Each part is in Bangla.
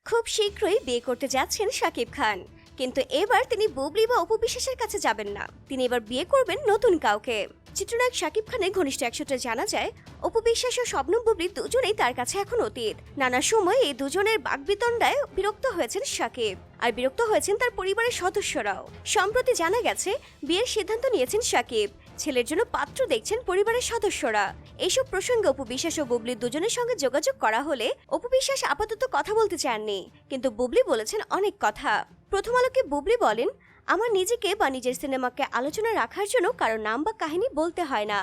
খুব শীঘ্রই বিয়ে করতে যাচ্ছেন শাকিব খান, কিন্তু এবার তিনি বুবলি বা অপু বিশ্বাসের কাছে যাবেন না। তিনি এবার বিয়ে করবেন নতুন কাউকে। চিত্রনায়ক শাকিব খানের ঘনিষ্ঠ এক সূত্রে জানা যায়, অপু বিশ্বাস ও শবনম বুবলি দুজনেই তার কাছে এখন অতীত। নানা সময় এই দুজনের বাগবিতণ্ডায় বিরক্ত হয়েছেন শাকিব, আর বিরক্ত হয়েছেন তার পরিবারের সদস্যরাও। সম্প্রতি জানা গেছে বিয়ের সিদ্ধান্ত নিয়েছেন শাকিব, ছেলের জন্য পাত্র দেখছেন পরিবারের সদস্যরা। এইসব প্রসঙ্গে অপু বিশ্বাস ও বুবলি দুজনের সঙ্গে যোগাযোগ করা হলে অপু বিশ্বাস আপাতত কথা বলতে চাননি, কিন্তু বুবলি বলেছেন অনেক কথা। প্রথম আলোকে বুবলি বলেন, আমার নিজেকে বা নিজের সিনেমাকে আলোচনা রাখার জন্য কারো নাম বা কাহিনী বলতে হয় না,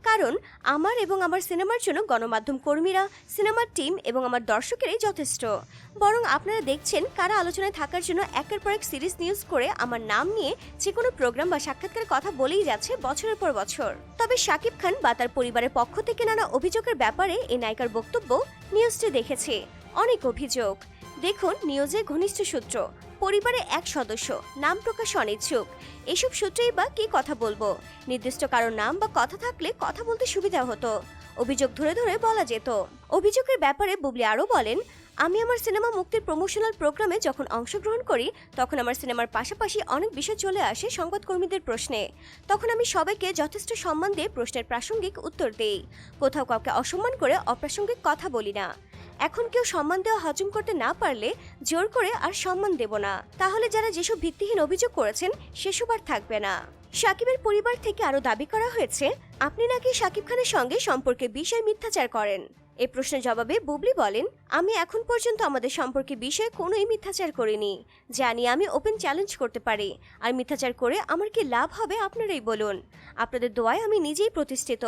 কারণ আমার এবং আমার সিনেমার জন্য গণমাধ্যম কর্মীরা, সিনেমার টিম এবং আমার দর্শকেরাই যথেষ্ট। বরং আপনারা দেখছেন কারা আলোচনায় থাকার জন্য একের পর এক সিরিজ নিউজ করে আমার নাম নিয়ে যে কোনো প্রোগ্রাম বা সাক্ষাৎকারের কথা বলেই যাচ্ছে বছরের পর বছর। তবে শাকিব খান বা তার পরিবারের পক্ষ থেকে নানা অভিযোগের ব্যাপারে এই নায়িকার বক্তব্য নিউজটি দেখেছে। অনেক অভিযোগ দেখুন নিউজে ঘনিষ্ঠ সূত্র, পরিবারে এক সদস্য, নাম প্রকাশে অনিচ্ছুক। এসব সূত্রেই বা কি কথা বলবো, নির্দিষ্ট কারো নাম বা কথা থাকলে কথা বলতে সুবিধা হতো, অভিযোগ ধরে ধরে বলা যেত। অভিযোগের ব্যাপারে বুবলি আরও বলেন, আমি আমার সিনেমা মুক্তির প্রমোশনাল প্রোগ্রামে যখন অংশগ্রহণ করি তখন আমার সিনেমার পাশাপাশি অনেক বিষয় চলে আসে সংবাদকর্মীদের প্রশ্নে। তখন আমি সবাইকে যথেষ্ট সম্মান দিয়ে প্রশ্নের প্রাসঙ্গিক উত্তর দেই, কোথাও কাউকে অসম্মান করে অপ্রাসঙ্গিক কথা বলি না। এখন কেউ সম্মান দেওয়া হজম করতে না পারলে জোর করে আর সম্মান দেব না, তাহলে যারা যেসব ভিত্তিহীন অভিযোগ করেছেন সেসব আর থাকবে না। শাকিবের পরিবার থেকে আরো দাবি করা হয়েছে, আপনি নাকি শাকিব খানের সঙ্গে সম্পর্কে বিষয়ে মিথ্যাচার করেন। এই প্রশ্নের জবাবে বুবলি বলেন, আমি এখন পর্যন্ত আমাদের সম্পর্কে বিষয়ে কোনোই মিথ্যাচার করিনি, জানি আমি ওপেন চ্যালেঞ্জ করতে পারি, আর মিথ্যাচার করে আমার কি লাভ হবে আপনারাই বলুন। আপনাদের দোয়ায় আমি নিজেই প্রতিষ্ঠিত।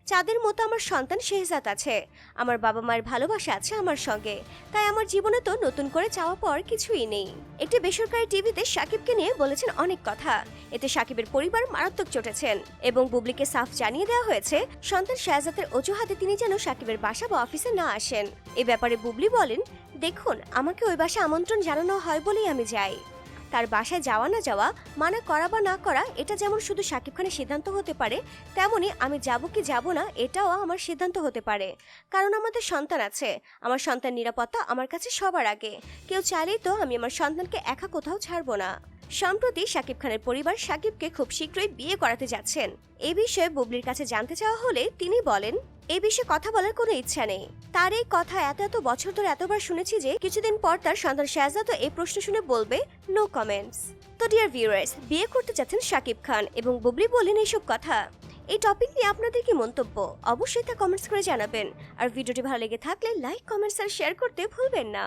চাঁদের মতো আমার সন্তান শেহজাদ আছে, আমার বাবা মায়ের ভালোবাসা আছে আমার সঙ্গে, তাই আমার জীবনে তো নতুন করে চাওয়া পাওয়ার কিছুই নেই। একটি বেসরকারি টিভিতে শাকিবকে নিয়ে বলেছেন অনেক কথা, এতে শাকিবের পরিবার মারাত্মক চটেছেন এবং বুবলিকে সাফ জানিয়ে দেওয়া হয়েছে সন্তান শেহজাদের অজুহাতে তিনি যেন শাকিবের বাসা বা অফিসে না আসেন। এ ব্যাপারে বুবলি বলেন, দেখুন আমাকে ওই বাসায় আমন্ত্রণ জানানো হয় বলেই আমি যাই। তার বাসায় যাওয়া না যাওয়া, মানা করা বা না করা, এটা যেমন শুধু শাকিব খানের সিদ্ধান্ত হতে পারে, তেমনি আমি যাব কি যাব না এটাও আমার সিদ্ধান্ত হতে পারে, কারণ আমাদের সন্তান আছে। আমার সন্তান নিরাপত্তা আমার কাছে সবার আগে। কেউ চাইলেই তো আমি আমার সন্তানকে একা কোথাও ছাড়বো না। সম্প্রতি শাকিব খানের পরিবার শাকিবকে খুব শীঘ্রই বিয়ে করাতে যাচ্ছেন। এ বিষয়ে বুবলির কাছে জানতে চাওয়া হলে তিনি বলেন, এই বিষয়ে কথা বলার কোনো ইচ্ছা নেই। তার এই কথা এত বছর ধরে এতবার শুনেছি যে কিছুদিন পর তার সন্তান শেহজাদও এই প্রশ্ন শুনে বলবে নো কমেন্টস। তো ডিয়ার ভিউয়ার্স, বিয়ে করতে যাচ্ছেন শাকিব খান এবং বুবলি বলেন এইসব কথা। এই টপিক নিয়ে আপনাদের কি মন্তব্য অবশ্যই তা কমেন্টস করে জানাবেন। আর ভিডিওটি ভালো লেগে থাকলে লাইক, কমেন্টস আর শেয়ার করতে ভুলবেন না।